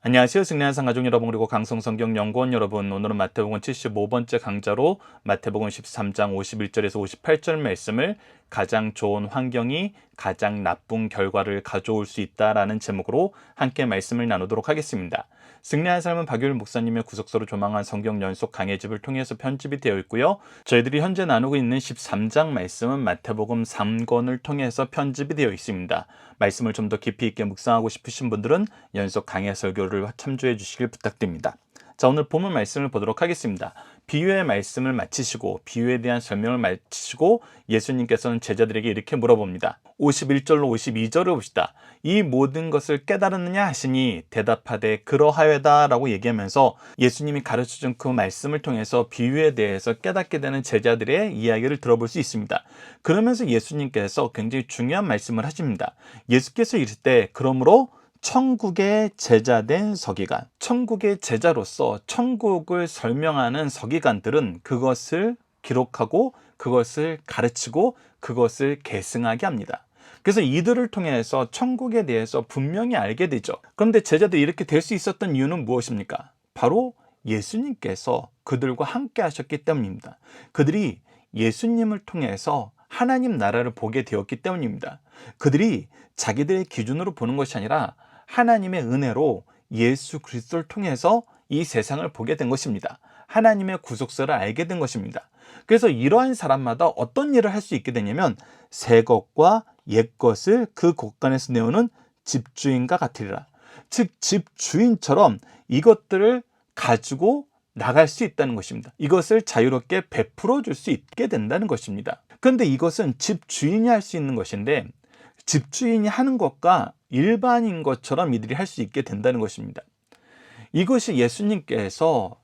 안녕하세요. 승리한 가족 여러분 그리고 강성성경연구원 여러분, 오늘은 마태복음 75번째 강좌로 마태복음 13장 51절에서 58절 말씀을 가장 좋은 환경이 가장 나쁜 결과를 가져올 수 있다라는 제목으로 함께 말씀을 나누도록 하겠습니다. 승리한 삶은 박유일 목사님의 구속서로 조망한 성경 연속 강해집을 통해서 편집이 되어 있고요. 저희들이 현재 나누고 있는 13장 말씀은 마태복음 3권을 통해서 편집이 되어 있습니다. 말씀을 좀 더 깊이 있게 묵상하고 싶으신 분들은 연속 강해 설교를 참조해 주시길 부탁드립니다. 자, 오늘 본문 말씀을 보도록 하겠습니다. 비유의 말씀을 마치시고 비유에 대한 설명을 마치시고 예수님께서는 제자들에게 이렇게 물어봅니다. 51절로 52절을 봅시다. 이 모든 것을 깨달았느냐 하시니 대답하되 그러하여다 라고 얘기하면서 예수님이 가르쳐준 그 말씀을 통해서 비유에 대해서 깨닫게 되는 제자들의 이야기를 들어볼 수 있습니다. 그러면서 예수님께서 굉장히 중요한 말씀을 하십니다. 예수께서 이르실 때 그러므로 천국의 제자된 서기관, 천국의 제자로서 천국을 설명하는 서기관들은 그것을 기록하고 그것을 가르치고 그것을 계승하게 합니다. 그래서 이들을 통해서 천국에 대해서 분명히 알게 되죠. 그런데 제자들이 이렇게 될 수 있었던 이유는 무엇입니까? 바로 예수님께서 그들과 함께 하셨기 때문입니다. 그들이 예수님을 통해서 하나님 나라를 보게 되었기 때문입니다. 그들이 자기들의 기준으로 보는 것이 아니라 하나님의 은혜로 예수 그리스도를 통해서 이 세상을 보게 된 것입니다. 하나님의 구속서를 알게 된 것입니다. 그래서 이러한 사람마다 어떤 일을 할 수 있게 되냐면 새 것과 옛 것을 그 곳간에서 내오는 집주인과 같으리라. 즉 집주인처럼 이것들을 가지고 나갈 수 있다는 것입니다. 이것을 자유롭게 베풀어 줄 수 있게 된다는 것입니다. 그런데 이것은 집주인이 할 수 있는 것인데 집주인이 하는 것과 일반인 것처럼 이들이 할 수 있게 된다는 것입니다. 이것이 예수님께서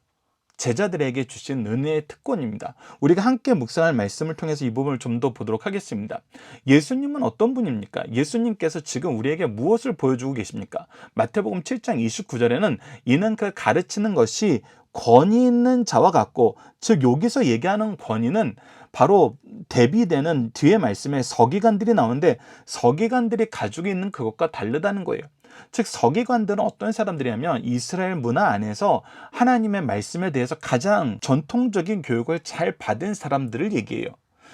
제자들에게 주신 은혜의 특권입니다. 우리가 함께 묵상할 말씀을 통해서 이 부분을 좀 더 보도록 하겠습니다. 예수님은 어떤 분입니까? 예수님께서 지금 우리에게 무엇을 보여주고 계십니까? 마태복음 7장 29절에는 이는 그 가르치는 것이 권위 있는 자와 같고, 즉 여기서 얘기하는 권위는 바로 대비되는 뒤에 말씀에 서기관들이 나오는데 서기관들이 가지고 있는 그것과 다르다는 거예요. 즉 서기관들은 어떤 사람들이냐면 이스라엘 문화 안에서 하나님의 말씀에 대해서 가장 전통적인 교육을 잘 받은 사람들을 얘기해요.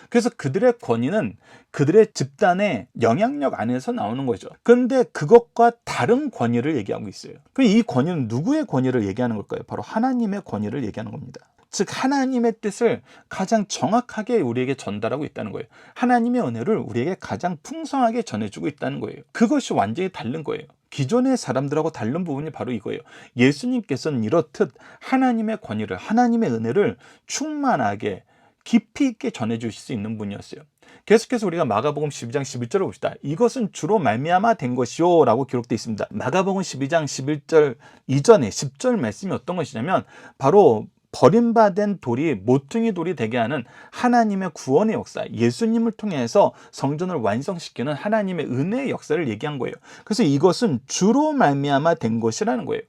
그래서 그들의 권위는 그들의 집단의 영향력 안에서 나오는 거죠. 그런데 그것과 다른 권위를 얘기하고 있어요. 그럼 이 권위는 누구의 권위를 얘기하는 걸까요? 바로 하나님의 권위를 얘기하는 겁니다. 즉 하나님의 뜻을 가장 정확하게 우리에게 전달하고 있다는 거예요. 하나님의 은혜를 우리에게 가장 풍성하게 전해주고 있다는 거예요. 그것이 완전히 다른 거예요. 기존의 사람들하고 다른 부분이 바로 이거예요. 예수님께서는 이렇듯 하나님의 권위를, 하나님의 은혜를 충만하게 깊이 있게 전해주실 수 있는 분이었어요. 계속해서 우리가 마가복음 12장 11절을 봅시다. 이것은 주로 말미암아 된 것이요 라고 기록되어 있습니다. 마가복음 12장 11절 이전에 10절 말씀이 어떤 것이냐면 바로 버림받은 돌이 모퉁이 돌이 되게 하는 하나님의 구원의 역사, 예수님을 통해서 성전을 완성시키는 하나님의 은혜의 역사를 얘기한 거예요. 그래서 이것은 주로 말미암아 된 것이라는 거예요.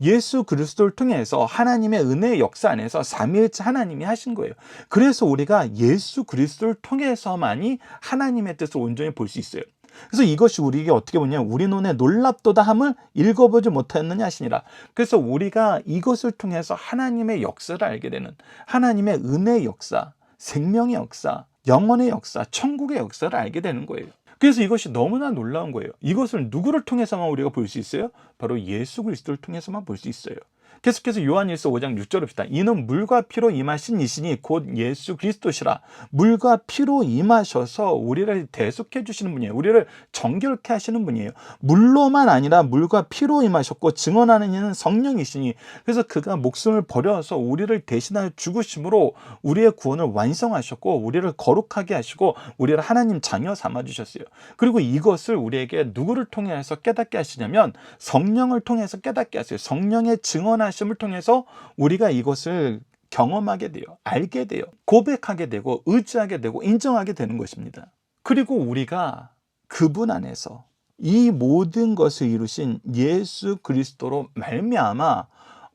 예수 그리스도를 통해서 하나님의 은혜의 역사 안에서 삼위일체 하나님이 하신 거예요. 그래서 우리가 예수 그리스도를 통해서만이 하나님의 뜻을 온전히 볼 수 있어요. 그래서 이것이 우리에게 어떻게 보냐면 우리 눈에 놀랍도다 함을 읽어보지 못하였느냐 하시니라. 그래서 우리가 이것을 통해서 하나님의 역사를 알게 되는, 하나님의 은혜의 역사, 생명의 역사, 영원의 역사, 천국의 역사를 알게 되는 거예요. 그래서 이것이 너무나 놀라운 거예요. 이것을 누구를 통해서만 우리가 볼 수 있어요? 바로 예수 그리스도를 통해서만 볼 수 있어요. 계속해서 요한일서 5장 6절을 봅시다. 이는 물과 피로 임하신 이시니 곧 예수 그리스도시라. 물과 피로 임하셔서 우리를 대속해 주시는 분이에요. 우리를 정결케 하시는 분이에요. 물로만 아니라 물과 피로 임하셨고 증언하는 이는 성령이시니, 그래서 그가 목숨을 버려서 우리를 대신하여 죽으심으로 우리의 구원을 완성하셨고 우리를 거룩하게 하시고 우리를 하나님 자녀 삼아주셨어요. 그리고 이것을 우리에게 누구를 통해서 깨닫게 하시냐면 성령을 통해서 깨닫게 하세요. 성령의 증언하심을 통해서 우리가 이것을 경험하게 돼요. 알게 돼요. 고백하게 되고 의지하게 되고 인정하게 되는 것입니다. 그리고 우리가 그분 안에서 이 모든 것을 이루신 예수 그리스도로 말미암아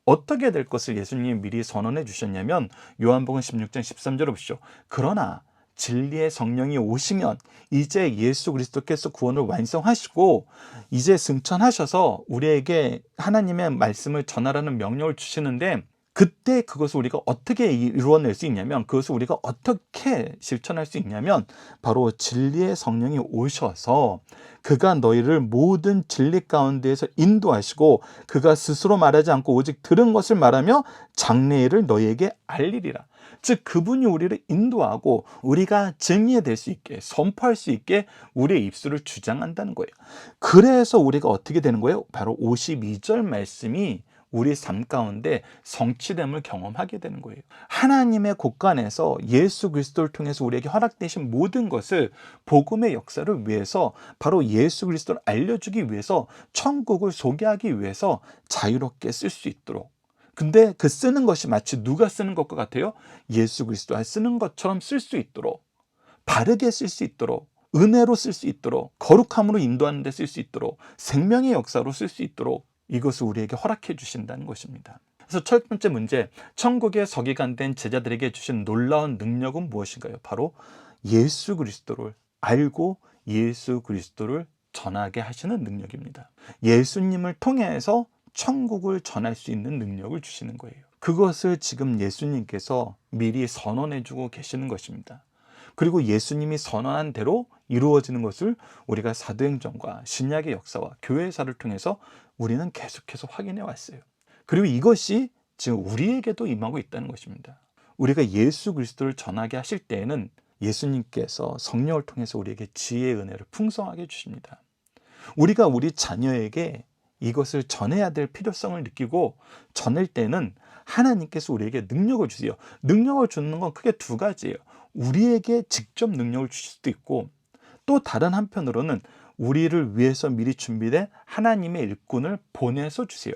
어떻게 될 것을 예수님이 미리 선언해 주셨냐면 요한복음 16장 13절을 보시죠. 그러나 진리의 성령이 오시면 이제 예수 그리스도께서 구원을 완성하시고 이제 승천하셔서 우리에게 하나님의 말씀을 전하라는 명령을 주시는데, 그때 그것을 우리가 어떻게 이루어낼 수 있냐면, 그것을 우리가 어떻게 실천할 수 있냐면, 바로 진리의 성령이 오셔서 그가 너희를 모든 진리 가운데에서 인도하시고 그가 스스로 말하지 않고 오직 들은 것을 말하며 장래일을 너희에게 알리리라. 즉 그분이 우리를 인도하고 우리가 증인될 수 있게, 선포할 수 있게 우리의 입술을 주장한다는 거예요. 그래서 우리가 어떻게 되는 거예요? 바로 52절 말씀이 우리 삶 가운데 성취됨을 경험하게 되는 거예요. 하나님의 곳간에서 예수 그리스도를 통해서 우리에게 허락되신 모든 것을 복음의 역사를 위해서, 바로 예수 그리스도를 알려주기 위해서, 천국을 소개하기 위해서 자유롭게 쓸 수 있도록. 근데 그 쓰는 것이 마치 누가 쓰는 것과 같아요? 예수 그리스도가 쓰는 것처럼 쓸 수 있도록, 바르게 쓸 수 있도록, 은혜로 쓸 수 있도록, 거룩함으로 인도하는 데 쓸 수 있도록, 생명의 역사로 쓸 수 있도록 이것을 우리에게 허락해 주신다는 것입니다. 그래서 첫 번째 문제, 천국의 서기관된 제자들에게 주신 놀라운 능력은 무엇인가요? 바로 예수 그리스도를 알고 예수 그리스도를 전하게 하시는 능력입니다. 예수님을 통해서 천국을 전할 수 있는 능력을 주시는 거예요. 그것을 지금 예수님께서 미리 선언해 주고 계시는 것입니다. 그리고 예수님이 선언한 대로 이루어지는 것을 우리가 사도행전과 신약의 역사와 교회사를 통해서 우리는 계속해서 확인해 왔어요. 그리고 이것이 지금 우리에게도 임하고 있다는 것입니다. 우리가 예수 그리스도를 전하게 하실 때에는 예수님께서 성령을 통해서 우리에게 지혜의 은혜를 풍성하게 주십니다. 우리가 우리 자녀에게 이것을 전해야 될 필요성을 느끼고 전할 때는 하나님께서 우리에게 능력을 주세요. 능력을 주는 건 크게 두 가지예요. 우리에게 직접 능력을 주실 수도 있고, 또 다른 한편으로는 우리를 위해서 미리 준비된 하나님의 일꾼을 보내서 주세요.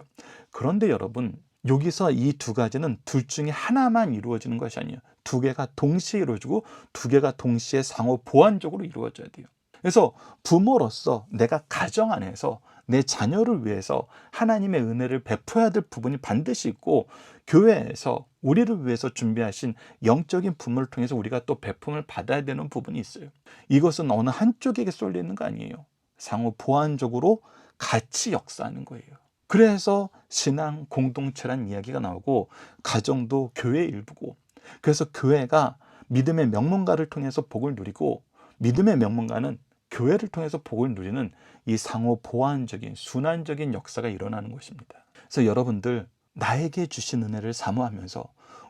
그런데 여러분, 여기서 이 두 가지는 둘 중에 하나만 이루어지는 것이 아니에요. 두 개가 동시에 이루어지고 두 개가 동시에 상호 보완적으로 이루어져야 돼요. 그래서 부모로서 내가 가정 안에서 내 자녀를 위해서 하나님의 은혜를 베풀어야 될 부분이 반드시 있고, 교회에서 우리를 위해서 준비하신 영적인 부모를 통해서 우리가 또 베품을 받아야 되는 부분이 있어요. 이것은 어느 한쪽에게 쏠려 있는 거 아니에요. 상호 보완적으로 같이 역사하는 거예요. 그래서 신앙 공동체란 이야기가 나오고, 가정도 교회의 일부고, 그래서 교회가 믿음의 명문가를 통해서 복을 누리고, 믿음의 명문가는 교회를 통해서 복을 누리는 이 상호 보완적인 순환적인 역사가 일어나는 것입니다. 그래서 여러분들, 나에게 주신 은혜를 사모하면서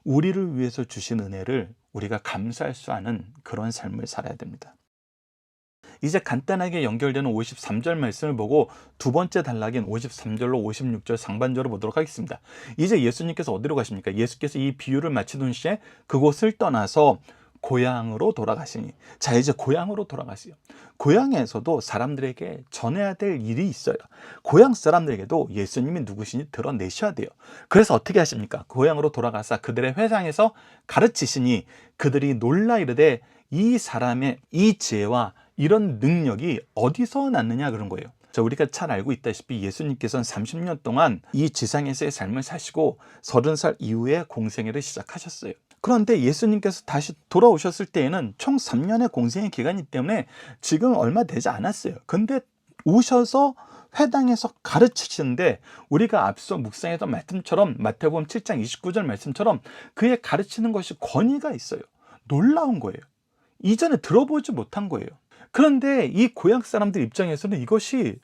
우리를 위해서 주신 은혜를 우리가 감사할 수 있는 그런 삶을 살아야 됩니다. 이제 간단하게 연결되는 53절 말씀을 보고 두 번째 단락인 53절로 56절 상반절을 보도록 하겠습니다. 이제 예수님께서 어디로 가십니까? 예수께서 이 비유를 마치던 시에 그곳을 떠나서 고향으로 돌아가시니. 자, 이제 고향으로 돌아가세요. 고향에서도 사람들에게 전해야 될 일이 있어요. 고향 사람들에게도 예수님이 누구신지 드러내셔야 돼요. 그래서 어떻게 하십니까? 고향으로 돌아가사 그들의 회상에서 가르치시니 그들이 놀라 이르되 이 사람의 이 지혜와 이런 능력이 어디서 났느냐 그런 거예요. 자, 우리가 잘 알고 있다시피 예수님께서는 30년 동안 이 지상에서의 삶을 사시고 30살 이후에 공생애를 시작하셨어요. 그런데 예수님께서 다시 돌아오셨을 때에는 총 3년의 공생의 기간이기 때문에 지금 얼마 되지 않았어요. 근데 오셔서 회당에서 가르치시는데, 우리가 앞서 묵상했던 말씀처럼 마태복음 7장 29절 말씀처럼 그의 가르치는 것이 권위가 있어요. 놀라운 거예요. 이전에 들어보지 못한 거예요. 그런데 이 고향 사람들 입장에서는 이것이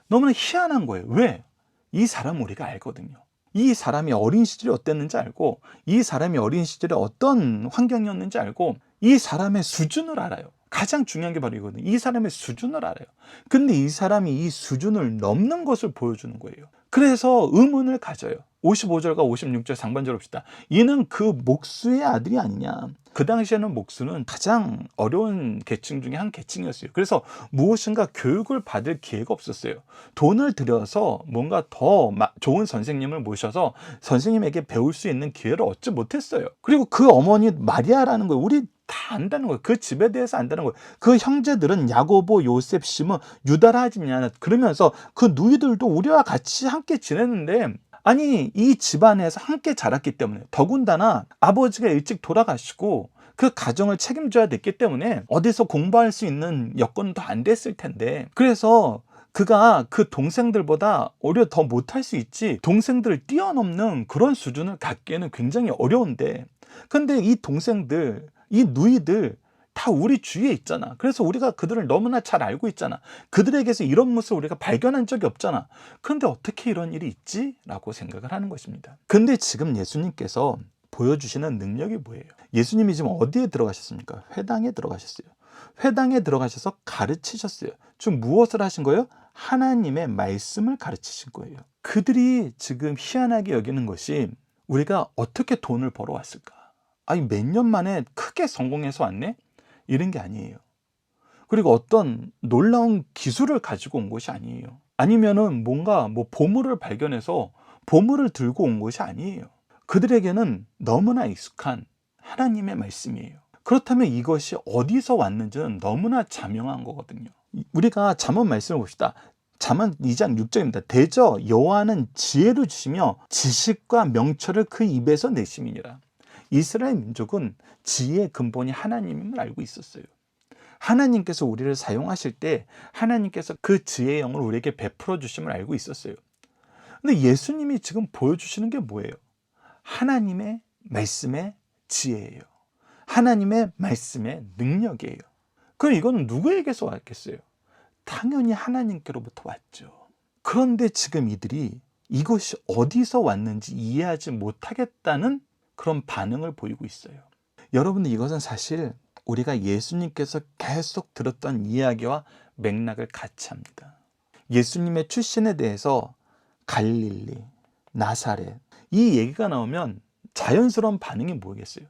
너무나 희한한 거예요. 왜? 이 사람은 우리가 알거든요. 이 사람이 어린 시절이 어땠는지 알고, 이 사람이 어린 시절에 어떤 환경이었는지 알고, 이 사람의 수준을 알아요. 가장 중요한 게 바로 이거든요. 이 사람의 수준을 알아요. 근데 이 사람이 이 수준을 넘는 것을 보여주는 거예요. 그래서 의문을 가져요. 55절과 56절 상반절 봅시다. 이는 그 목수의 아들이 아니냐. 그 당시에는 목수는 가장 어려운 계층 중에 한 계층이었어요. 그래서 무엇인가 교육을 받을 기회가 없었어요. 돈을 들여서 뭔가 더 좋은 선생님을 모셔서 선생님에게 배울 수 있는 기회를 얻지 못했어요. 그리고 그 어머니 마리아라는 거예요. 우리 다 안다는 거예요. 그 집에 대해서 안다는 거예요. 그 형제들은 야고보, 요셉, 시몬, 유다라 하지 않냐 그러면서 그 누이들도 우리와 같이 함께 지냈는데 아니, 이 집안에서 함께 자랐기 때문에, 더군다나 아버지가 일찍 돌아가시고 그 가정을 책임져야 됐기 때문에 어디서 공부할 수 있는 여건도 안 됐을 텐데, 그래서 그가 그 동생들보다 오히려 더 못할 수 있지, 동생들을 뛰어넘는 그런 수준을 갖기에는 굉장히 어려운데, 근데 이 동생들, 이 누이들 다 우리 주위에 있잖아. 그래서 우리가 그들을 너무나 잘 알고 있잖아. 그들에게서 이런 모습을 우리가 발견한 적이 없잖아. 그런데 어떻게 이런 일이 있지? 라고 생각을 하는 것입니다. 근데 지금 예수님께서 보여주시는 능력이 뭐예요? 예수님이 지금 어디에 들어가셨습니까? 회당에 들어가셨어요. 회당에 들어가셔서 가르치셨어요. 지금 무엇을 하신 거예요? 하나님의 말씀을 가르치신 거예요. 그들이 지금 희한하게 여기는 것이, 우리가 어떻게 돈을 벌어왔을까? 아니, 몇 년 만에 크게 성공해서 왔네? 이런 게 아니에요. 그리고 어떤 놀라운 기술을 가지고 온 것이 아니에요. 아니면은 뭔가 보물을 발견해서 보물을 들고 온 것이 아니에요. 그들에게는 너무나 익숙한 하나님의 말씀이에요. 그렇다면 이것이 어디서 왔는지는 너무나 자명한 거거든요. 우리가 잠언 말씀을 봅시다. 잠언 2장 6절입니다. 대저 여호와는 지혜를 주시며 지식과 명철을 그 입에서 내심이니라. 이스라엘 민족은 지혜의 근본이 하나님임을 알고 있었어요. 하나님께서 우리를 사용하실 때 하나님께서 그 지혜의 영을 우리에게 베풀어 주심을 알고 있었어요. 근데 예수님이 지금 보여주시는 게 뭐예요? 하나님의 말씀의 지혜예요. 하나님의 말씀의 능력이에요. 그럼 이건 누구에게서 왔겠어요? 당연히 하나님께로부터 왔죠. 그런데 지금 이들이 이것이 어디서 왔는지 이해하지 못하겠다는 그런 반응을 보이고 있어요. 여러분들, 이것은 사실 우리가 예수님께서 계속 들었던 이야기와 맥락을 같이 합니다. 예수님의 출신에 대해서 갈릴리, 나사렛, 이 얘기가 나오면 자연스러운 반응이 뭐겠어요?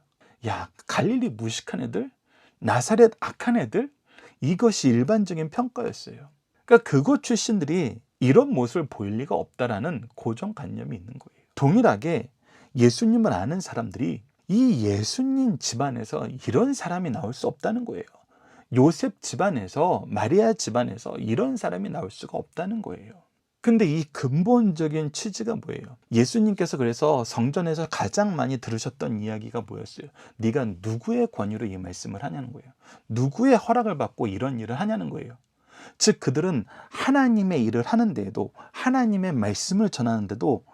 야, 갈릴리 무식한 애들? 나사렛 악한 애들? 이것이 일반적인 평가였어요. 그러니까 그곳 출신들이 이런 모습을 보일 리가 없다라는 고정관념이 있는 거예요. 동일하게 예수님을 아는 사람들이 이 예수님 집안에서 이런 사람이 나올 수 없다는 거예요. 요셉 집안에서, 마리아 집안에서 이런 사람이 나올 수가 없다는 거예요. 근데 이 근본적인 취지가 뭐예요? 예수님께서 그래서 성전에서 가장 많이 들으셨던 이야기가 뭐였어요? 네가 누구의 권유로 이 말씀을 하냐는 거예요. 누구의 허락을 받고 이런 일을 하냐는 거예요. 즉, 그들은 하나님의 일을 하는데도, 하나님의 말씀을 전하는데도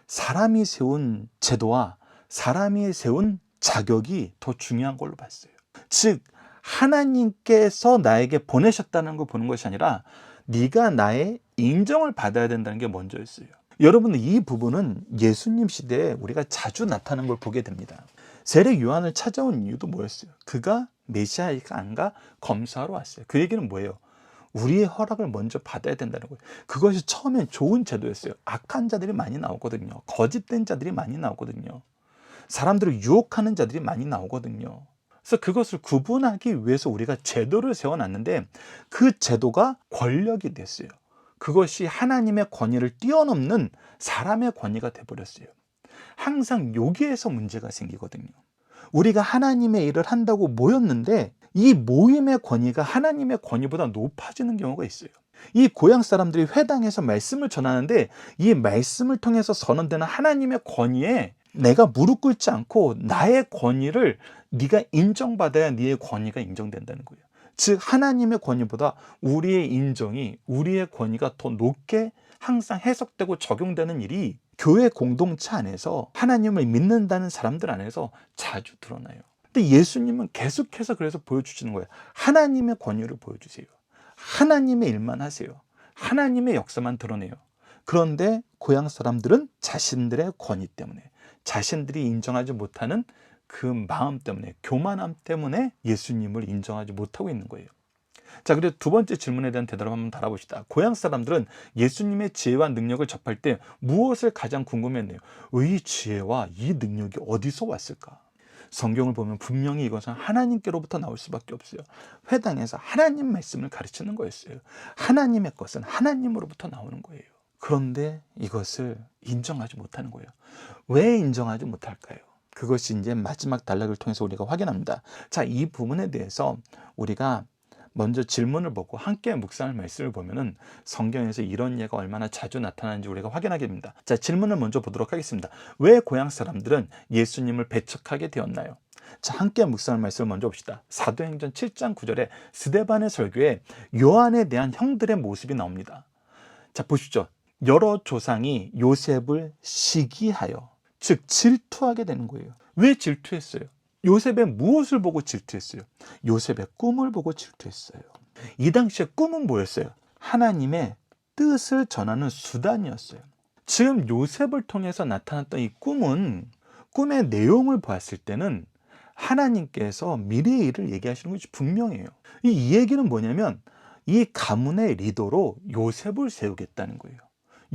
사람이 세운 제도와 사람이 세운 자격이 더 중요한 걸로 봤어요. 즉, 하나님께서 나에게 보내셨다는 걸 보는 것이 아니라 네가 나의 인정을 받아야 된다는 게 먼저였어요. 여러분, 이 부분은 예수님 시대에 우리가 자주 나타나는 걸 보게 됩니다. 세례 요한을 찾아온 이유도 뭐였어요? 그가 메시아이가 아닌가 검사하러 왔어요. 그 얘기는 뭐예요? 우리의 허락을 먼저 받아야 된다는 거예요. 그것이 처음엔 좋은 제도였어요. 악한 자들이 많이 나오거든요. 거짓된 자들이 많이 나오거든요. 사람들을 유혹하는 자들이 많이 나오거든요. 그래서 그것을 구분하기 위해서 우리가 제도를 세워놨는데, 그 제도가 권력이 됐어요. 그것이 하나님의 권위를 뛰어넘는 사람의 권위가 돼버렸어요. 항상 여기에서 문제가 생기거든요. 우리가 하나님의 일을 한다고 모였는데 이 모임의 권위가 하나님의 권위보다 높아지는 경우가 있어요. 이 고향 사람들이 회당에서 말씀을 전하는데 이 말씀을 통해서 선언되는 하나님의 권위에 내가 무릎 꿇지 않고 나의 권위를 네가 인정받아야 네의 권위가 인정된다는 거예요. 즉, 하나님의 권위보다 우리의 인정이, 우리의 권위가 더 높게 항상 해석되고 적용되는 일이 교회 공동체 안에서, 하나님을 믿는다는 사람들 안에서 자주 드러나요. 근데 예수님은 계속해서 그래서 보여주시는 거예요. 하나님의 권위를 보여주세요. 하나님의 일만 하세요. 하나님의 역사만 드러내요. 그런데 고향 사람들은 자신들의 권위 때문에, 자신들이 인정하지 못하는 그 마음 때문에, 교만함 때문에 예수님을 인정하지 못하고 있는 거예요. 자, 그리고 두 번째 질문에 대한 대답을 한번 달아봅시다. 고향 사람들은 예수님의 지혜와 능력을 접할 때 무엇을 가장 궁금해했나요? 이 지혜와 이 능력이 어디서 왔을까? 성경을 보면 분명히 이것은 하나님께로부터 나올 수밖에 없어요. 회당에서 하나님 말씀을 가르치는 거였어요. 하나님의 것은 하나님으로부터 나오는 거예요. 그런데 이것을 인정하지 못하는 거예요. 왜 인정하지 못할까요? 그것이 이제 마지막 단락을 통해서 우리가 확인합니다. 자, 이 부분에 대해서 우리가 먼저 질문을 보고 함께 묵상할 말씀을 보면은 성경에서 이런 예가 얼마나 자주 나타나는지 우리가 확인하게 됩니다. 자, 질문을 먼저 보도록 하겠습니다. 왜 고향 사람들은 예수님을 배척하게 되었나요? 자, 함께 묵상할 말씀을 먼저 봅시다. 사도행전 7장 9절에 스데반의 설교에 요한에 대한 형들의 모습이 나옵니다. 자, 보십시오. 여러 조상이 요셉을 시기하여, 즉 질투하게 되는 거예요. 왜 질투했어요? 요셉의 무엇을 보고 질투했어요? 요셉의 꿈을 보고 질투했어요. 이 당시에 꿈은 뭐였어요? 하나님의 뜻을 전하는 수단이었어요. 지금 요셉을 통해서 나타났던 이 꿈은, 꿈의 내용을 보았을 때는 하나님께서 미래의 일을 얘기하시는 것이 분명해요. 이 얘기는 뭐냐면 이 가문의 리더로 요셉을 세우겠다는 거예요.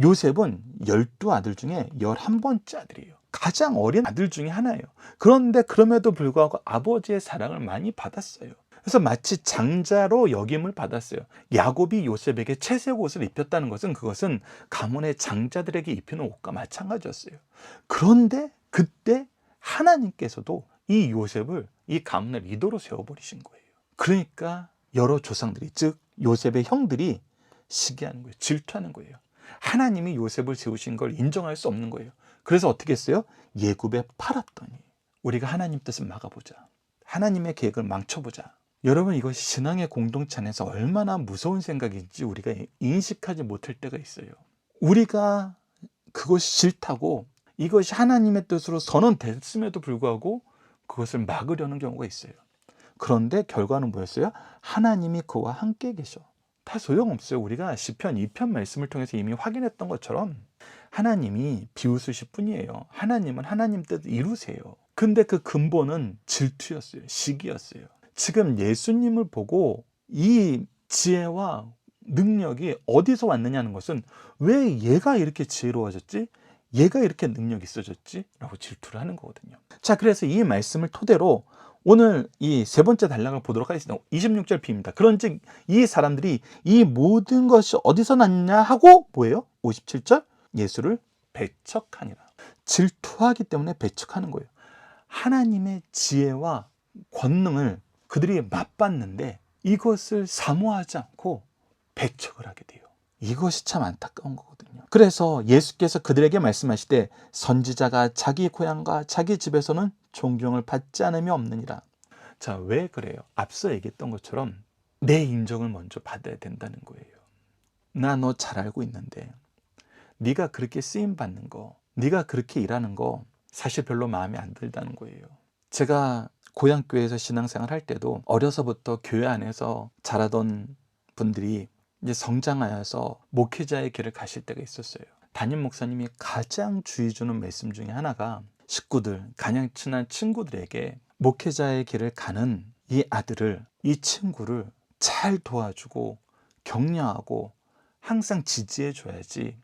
요셉은 12아들 중에 11번째 아들이에요. 가장 어린 아들 중에 하나예요. 그런데 그럼에도 불구하고 아버지의 사랑을 많이 받았어요. 그래서 마치 장자로 역임을 받았어요. 야곱이 요셉에게 채색 옷을 입혔다는 것은 그것은 가문의 장자들에게 입히는 옷과 마찬가지였어요. 그런데 그때 하나님께서도 이 요셉을 이 가문의 리더로 세워버리신 거예요. 그러니까 여러 조상들이, 즉 요셉의 형들이 시기하는 거예요. 질투하는 거예요. 하나님이 요셉을 세우신 걸 인정할 수 없는 거예요. 그래서 어떻게 했어요? 예굽에 팔았더니 우리가 하나님 뜻을 막아보자. 하나님의 계획을 망쳐보자. 여러분, 이것이 신앙의 공동체 안에서 얼마나 무서운 생각인지 우리가 인식하지 못할 때가 있어요. 우리가 그것이 싫다고 이것이 하나님의 뜻으로 선언됐음에도 불구하고 그것을 막으려는 경우가 있어요. 그런데 결과는 뭐였어요? 하나님이 그와 함께 계셔. 다 소용없어요. 우리가 시편 2편 말씀을 통해서 이미 확인했던 것처럼 하나님이 비웃으실 뿐이에요. 하나님은 하나님 뜻 이루세요. 근데 그 근본은 질투였어요. 시기였어요. 지금 예수님을 보고 이 지혜와 능력이 어디서 왔느냐는 것은 왜 얘가 이렇게 지혜로워졌지? 얘가 이렇게 능력이 있어졌지? 라고 질투를 하는 거거든요. 자, 그래서 이 말씀을 토대로 오늘 이 세 번째 단락을 보도록 하겠습니다. 26절 B입니다. 그런즉 이 사람들이 이 모든 것이 어디서 났냐 하고 뭐예요? 57절 예수를 배척하니라. 질투하기 때문에 배척하는 거예요. 하나님의 지혜와 권능을 그들이 맛봤는데 이것을 사모하지 않고 배척을 하게 돼요. 이것이 참 안타까운 거거든요. 그래서 예수께서 그들에게 말씀하시되 선지자가 자기 고향과 자기 집에서는 존경을 받지 않으며 없느니라. 자, 왜 그래요? 앞서 얘기했던 것처럼 내 인정을 먼저 받아야 된다는 거예요. 나 너 잘 알고 있는데 네가 그렇게 쓰임 받는 거, 네가 그렇게 일하는 거 사실 별로 마음에 안 들다는 거예요. 제가 고향교회에서 신앙생활 할 때도 어려서부터 교회 안에서 자라던 분들이 이제 성장하여서 목회자의 길을 가실 때가 있었어요. 담임 목사님이 가장 주의 주는 말씀 중에 하나가 식구들, 가장 친한 친구들에게 목회자의 길을 가는 이 아들을, 이 친구를 잘 도와주고 격려하고 항상 지지해 줘야지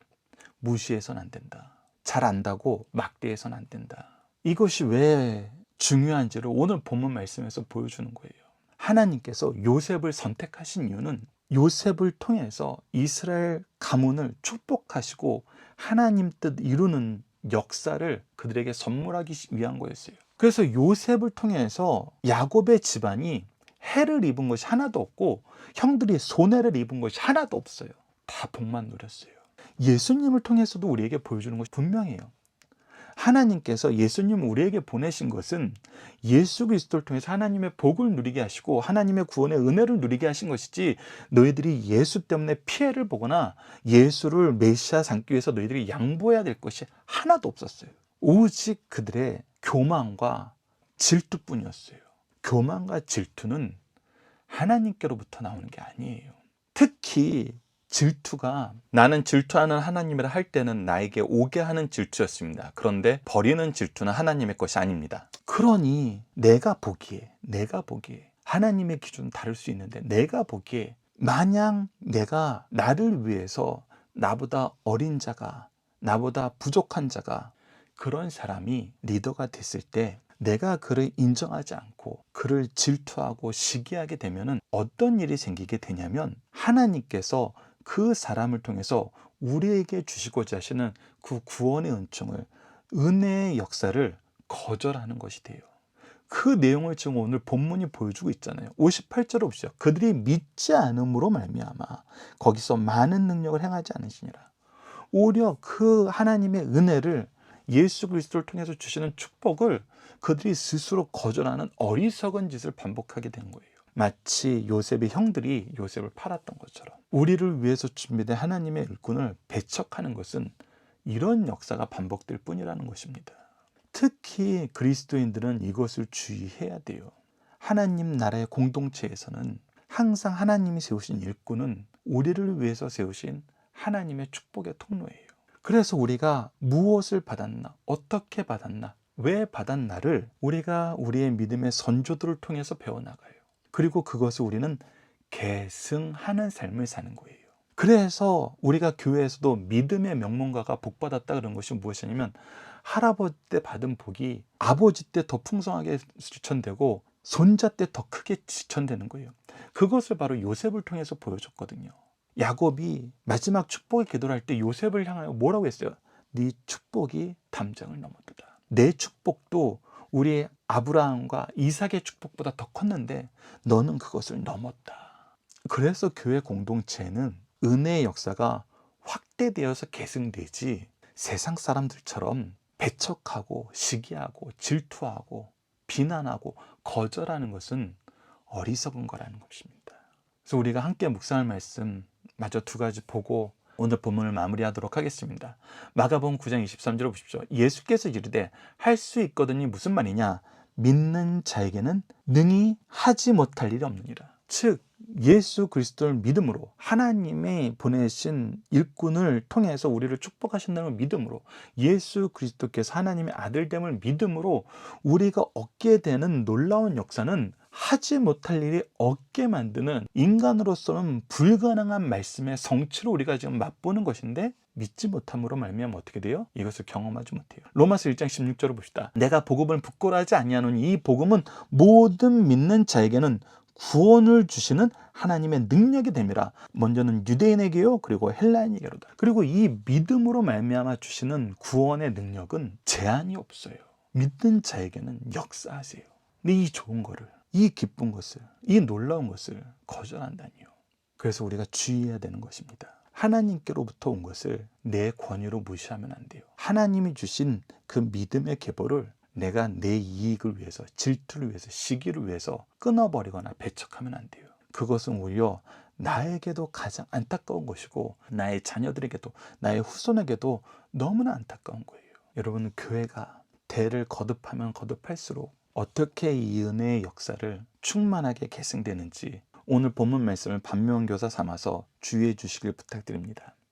무시해서는 안 된다. 잘 안다고 막대해서는 안 된다. 이것이 왜 중요한지를 오늘 본문 말씀에서 보여주는 거예요. 하나님께서 요셉을 선택하신 이유는 요셉을 통해서 이스라엘 가문을 축복하시고 하나님 뜻 이루는 역사를 그들에게 선물하기 위한 거였어요. 그래서 요셉을 통해서 야곱의 집안이 해를 입은 것이 하나도 없고 형들이 손해를 입은 것이 하나도 없어요. 다 복만 누렸어요. 예수님을 통해서도 우리에게 보여주는 것이 분명해요. 하나님께서 예수님을 우리에게 보내신 것은 예수 그리스도를 통해서 하나님의 복을 누리게 하시고 하나님의 구원의 은혜를 누리게 하신 것이지 너희들이 예수 때문에 피해를 보거나 예수를 메시아 삼기 위해서 너희들이 양보해야 될 것이 하나도 없었어요. 오직 그들의 교만과 질투뿐이었어요. 교만과 질투는 하나님께로부터 나오는 게 아니에요. 특히 질투가 나는 질투하는 하나님이라 할 때는 나에게 오게 하는 질투였습니다. 그런데 버리는 질투는 하나님의 것이 아닙니다. 그러니 내가 보기에 하나님의 기준은 다를 수 있는데 내가 보기에 마냥 내가 나를 위해서 나보다 어린 자가, 나보다 부족한 자가 그런 사람이 리더가 됐을 때 내가 그를 인정하지 않고 그를 질투하고 시기하게 되면 어떤 일이 생기게 되냐면 하나님께서 그 사람을 통해서 우리에게 주시고자 하시는 그 구원의 은총을, 은혜의 역사를 거절하는 것이 돼요. 그 내용을 지금 오늘 본문이 보여주고 있잖아요. 58절을 보시죠. 그들이 믿지 않음으로 말미암아 거기서 많은 능력을 행하지 않으시니라. 오히려 그 하나님의 은혜를, 예수 그리스도를 통해서 주시는 축복을 그들이 스스로 거절하는 어리석은 짓을 반복하게 된 거예요. 마치 요셉의 형들이 요셉을 팔았던 것처럼 우리를 위해서 준비된 하나님의 일꾼을 배척하는 것은 이런 역사가 반복될 뿐이라는 것입니다. 특히 그리스도인들은 이것을 주의해야 돼요. 하나님 나라의 공동체에서는 항상 하나님이 세우신 일꾼은 우리를 위해서 세우신 하나님의 축복의 통로예요. 그래서 우리가 무엇을 받았나, 어떻게 받았나, 왜 받았나를 우리가 우리의 믿음의 선조들을 통해서 배워나가요. 그리고 그것을 우리는 계승하는 삶을 사는 거예요. 그래서 우리가 교회에서도 믿음의 명문가가 복받았다 그런 것이 무엇이냐면, 할아버지 때 받은 복이 아버지 때 더 풍성하게 지천되고 손자 때 더 크게 지천되는 거예요. 그것을 바로 요셉을 통해서 보여줬거든요. 야곱이 마지막 축복의 기도를 할 때 요셉을 향하여 뭐라고 했어요? 네 축복이 담장을 넘었도다. 내 축복도 우리 아브라함과 이삭의 축복보다 더 컸는데 너는 그것을 넘었다. 그래서 교회 공동체는 은혜의 역사가 확대되어서 계승되지, 세상 사람들처럼 배척하고 시기하고 질투하고 비난하고 거절하는 것은 어리석은 거라는 것입니다. 그래서 우리가 함께 묵상할 말씀 마저 두 가지 보고 오늘 본문을 마무리하도록 하겠습니다. 마가복음 9장 23절을 보십시오. 예수께서 이르되 할 수 있거든이 무슨 말이냐? 믿는 자에게는 능히 하지 못할 일이 없느니라. 즉 예수 그리스도를 믿음으로, 하나님의 보내신 일꾼을 통해서 우리를 축복하신다는 믿음으로, 예수 그리스도께서 하나님의 아들됨을 믿음으로 우리가 얻게 되는 놀라운 역사는 하지 못할 일이 없게 만드는, 인간으로서는 불가능한 말씀의 성취를 우리가 지금 맛보는 것인데 믿지 못함으로 말미암아 어떻게 돼요? 이것을 경험하지 못해요. 로마서 1장 16절을 봅시다. 내가 복음을 부끄러워하지 아니하노니 이 복음은 모든 믿는 자에게는 구원을 주시는 하나님의 능력이 됨이라. 먼저는 유대인에게요, 그리고 헬라인에게로다. 그리고 이 믿음으로 말미암아 주시는 구원의 능력은 제한이 없어요. 믿는 자에게는 역사하세요. 근데 이 좋은 거를, 이 기쁜 것을, 이 놀라운 것을 거절한다니요. 그래서 우리가 주의해야 되는 것입니다. 하나님께로부터 온 것을 내 권위로 무시하면 안 돼요. 하나님이 주신 그 믿음의 계보를 내가 내 이익을 위해서, 질투를 위해서, 시기를 위해서 끊어버리거나 배척하면 안 돼요. 그것은 오히려 나에게도 가장 안타까운 것이고 나의 자녀들에게도, 나의 후손에게도 너무나 안타까운 거예요. 여러분, 교회가 대를 거듭하면 거듭할수록 어떻게 이 은혜의 역사를 충만하게 계승되는지 오늘 본문 말씀을 반면교사 삼아서 주의해 주시길 부탁드립니다.